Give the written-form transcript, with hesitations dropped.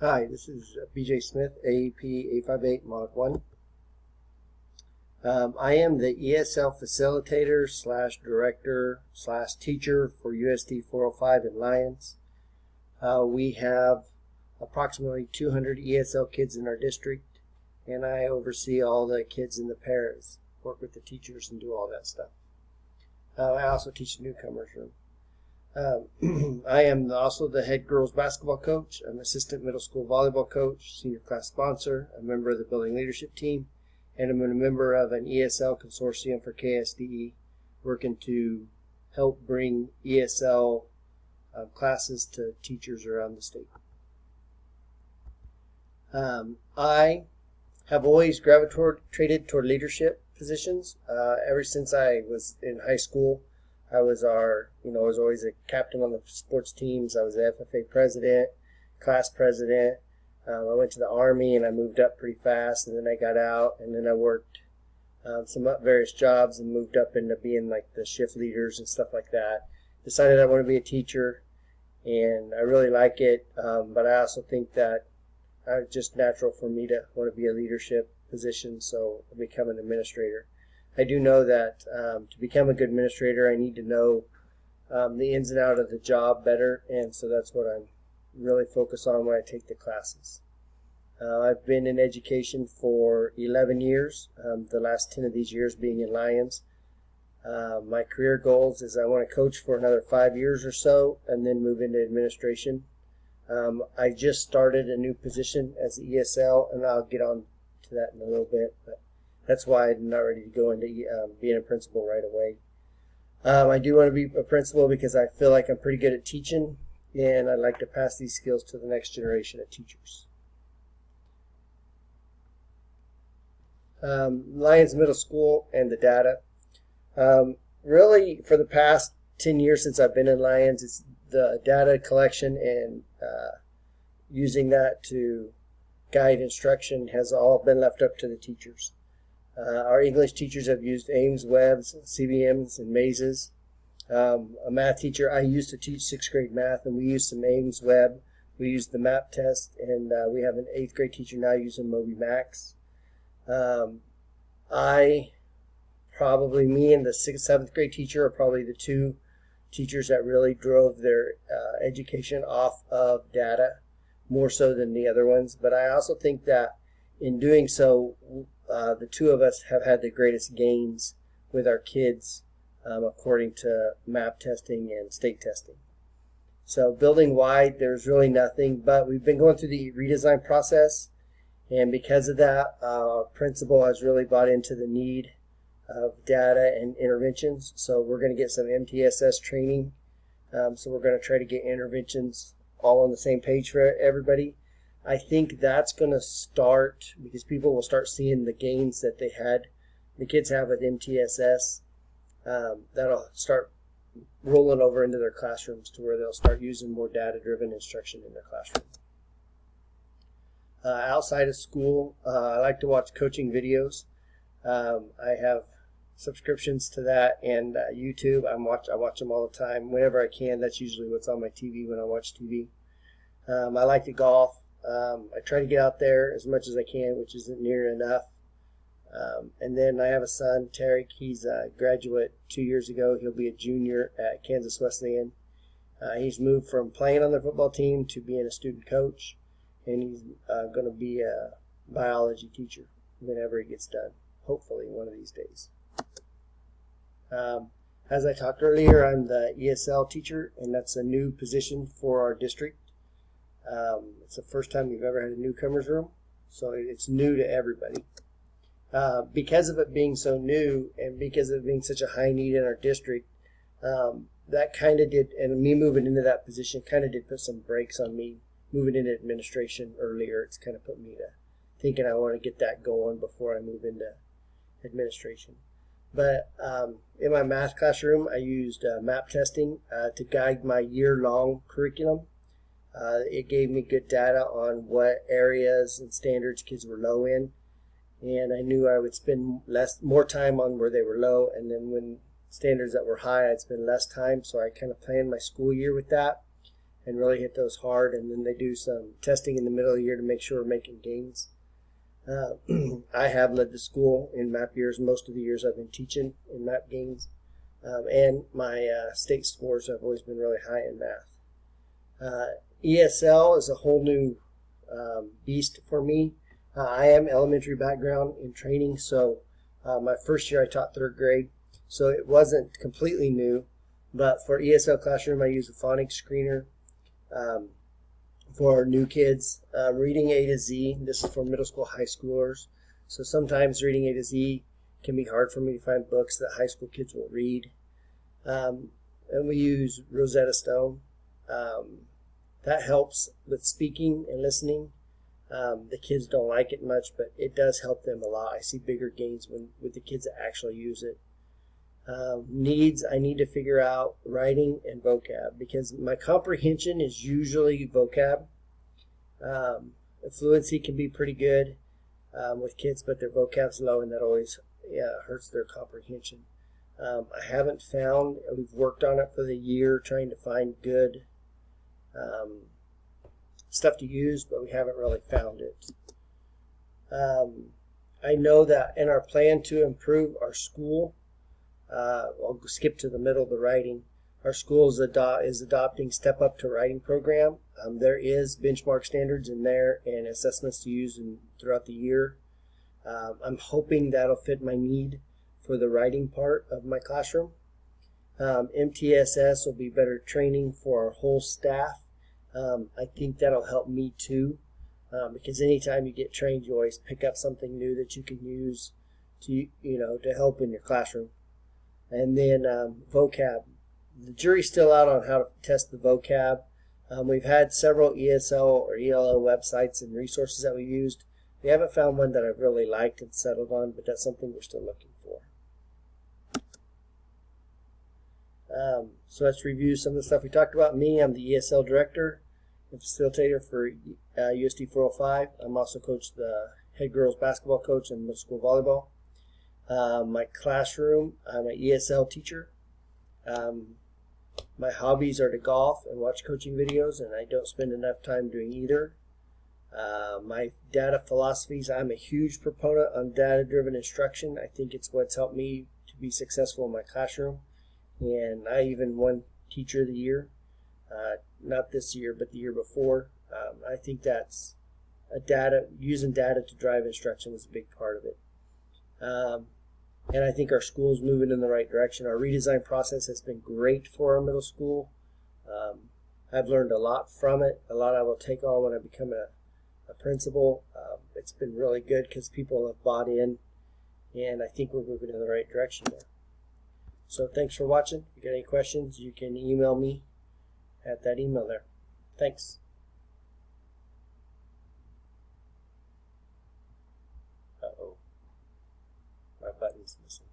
Hi, this is BJ Smith, AEP 858 Mod 1. I am the ESL facilitator slash director slash teacher for USD 405 in Lyons. We have approximately 200 ESL kids in our district, and I oversee all the kids in the pairs, work with the teachers and do all that stuff. I also teach the newcomers room. I am also the head girls basketball coach. I'm assistant middle school volleyball coach, senior class sponsor, a member of the building leadership team, and I'm a member of an ESL consortium for KSDE, working to help bring ESL classes to teachers around the state. I have always gravitated toward leadership positions. Ever since I was in high school, I was always a captain on the sports teams. I was the FFA president, class president. I went to the Army and I moved up pretty fast, and then I got out, and then I worked some various jobs and moved up into being like the shift leaders and stuff like that. Decided I want to be a teacher, and I really like it, but I also think that it's just natural for me to want to be a leadership position, so I become an administrator. I do know that to become a good administrator, I need to know the ins and outs of the job better, and so that's what I'm really focused on when I take the classes. I've been in education for 11 years, the last 10 of these years being in Lyons. My career goals is I want to coach for another 5 years or so and then move into administration. I just started a new position as ESL, and I'll get on to that in a little bit, but that's why I'm not ready to go into being a principal right away. I do want to be a principal because I feel like I'm pretty good at teaching, and I'd like to pass these skills to the next generation of teachers. Lyons Middle School and the data. Really, for the past 10 years since I've been in Lyons, it's the data collection and using that to guide instruction has all been left up to the teachers. Our English teachers have used Ames, Webb's, CBMs, and mazes. A math teacher, I used to teach 6th grade math, and we used some Ames, Webb. We used the MAP test, and we have an 8th grade teacher now using Moby Max. Me and the 6th, 7th grade teacher are probably the two teachers that really drove their education off of data more so than the other ones. But I also think that in doing so, the two of us have had the greatest gains with our kids according to MAP testing and state testing. So building wide, there's really nothing, but we've been going through the redesign process, and because of that, our principal has really bought into the need of data and interventions. So we're going to get some MTSS training. So we're going to try to get interventions all on the same page for everybody. I think that's going to start because people will start seeing the gains that the kids have with MTSS. That'll start rolling over into their classrooms to where they'll start using more data-driven instruction in their classroom. Outside of school, I like to watch coaching videos. I have subscriptions to that and YouTube. I watch them all the time whenever I can. That's usually what's on my TV when I watch TV. I like to golf. I try to get out there as much as I can, which isn't near enough. And then I have a son, Tarek. He's a graduate 2 years ago. He'll be a junior at Kansas Wesleyan. He's moved from playing on the football team to being a student coach, and he's going to be a biology teacher whenever he gets done, hopefully one of these days. As I talked earlier, I'm the ESL teacher, and that's a new position for our district. It's the first time we've ever had a newcomers room, so it's new to everybody. Because of it being so new and because of it being such a high need in our district, that kind of did, and me moving into that position kind of did put some brakes on me moving into administration earlier. It's kind of put me to thinking I want to get that going before I move into administration. But in my math classroom, I used MAP testing to guide my year-long curriculum. It gave me good data on what areas and standards kids were low in, and I knew I would spend more time on where they were low, and then when standards that were high, I'd spend less time. So I kind of planned my school year with that, and really hit those hard. And then they do some testing in the middle of the year to make sure we're making gains. I have led the school in MAP years most of the years I've been teaching in MAP gains. And my state scores have always been really high in math. ESL is a whole new beast for me. I am elementary background in training, so my first year I taught third grade, so it wasn't completely new. But for ESL classroom, I use a phonics screener for new kids. Reading A to Z, this is for middle school, high schoolers. So sometimes reading A to Z can be hard for me to find books that high school kids will read. And we use Rosetta Stone. That helps with speaking and listening. The kids don't like it much, but it does help them a lot. I see bigger gains with the kids that actually use it. Needs, I need to figure out writing and vocab, because my comprehension is usually vocab. Fluency can be pretty good with kids, but their vocab's low, and that always hurts their comprehension. I haven't found, we've worked on it for the year trying to find good stuff to use, but we haven't really found it. I know that in our plan to improve our school, I'll skip to the middle of the writing. Our school is adopting Step Up to Writing program. There is benchmark standards in there and assessments to use throughout the year. I'm hoping that'll fit my need for the writing part of my classroom. MTSS will be better training for our whole staff. I think that'll help me too, because anytime you get trained, you always pick up something new that you can use to help in your classroom. And then vocab. The jury's still out on how to test the vocab. We've had several ESL or ELL websites and resources that we used. We haven't found one that I've really liked and settled on, but that's something we're still looking for. So let's review some of the stuff we talked about. Me, I'm the ESL director and facilitator for USD 405. I'm also the head girls basketball coach and middle school volleyball. My classroom, I'm an ESL teacher. My hobbies are to golf and watch coaching videos, and I don't spend enough time doing either. My data philosophies, I'm a huge proponent on data-driven instruction. I think it's what's helped me to be successful in my classroom. And I even won Teacher of the Year, not this year, but the year before. I think that's using data to drive instruction is a big part of it. And I think our school's moving in the right direction. Our redesign process has been great for our middle school. I've learned a lot from it, a lot I will take on when I become a principal. It's been really good because people have bought in, and I think we're moving in the right direction there. So thanks for watching. If you got any questions, you can email me at that email there. Thanks. Uh-oh. My button's missing.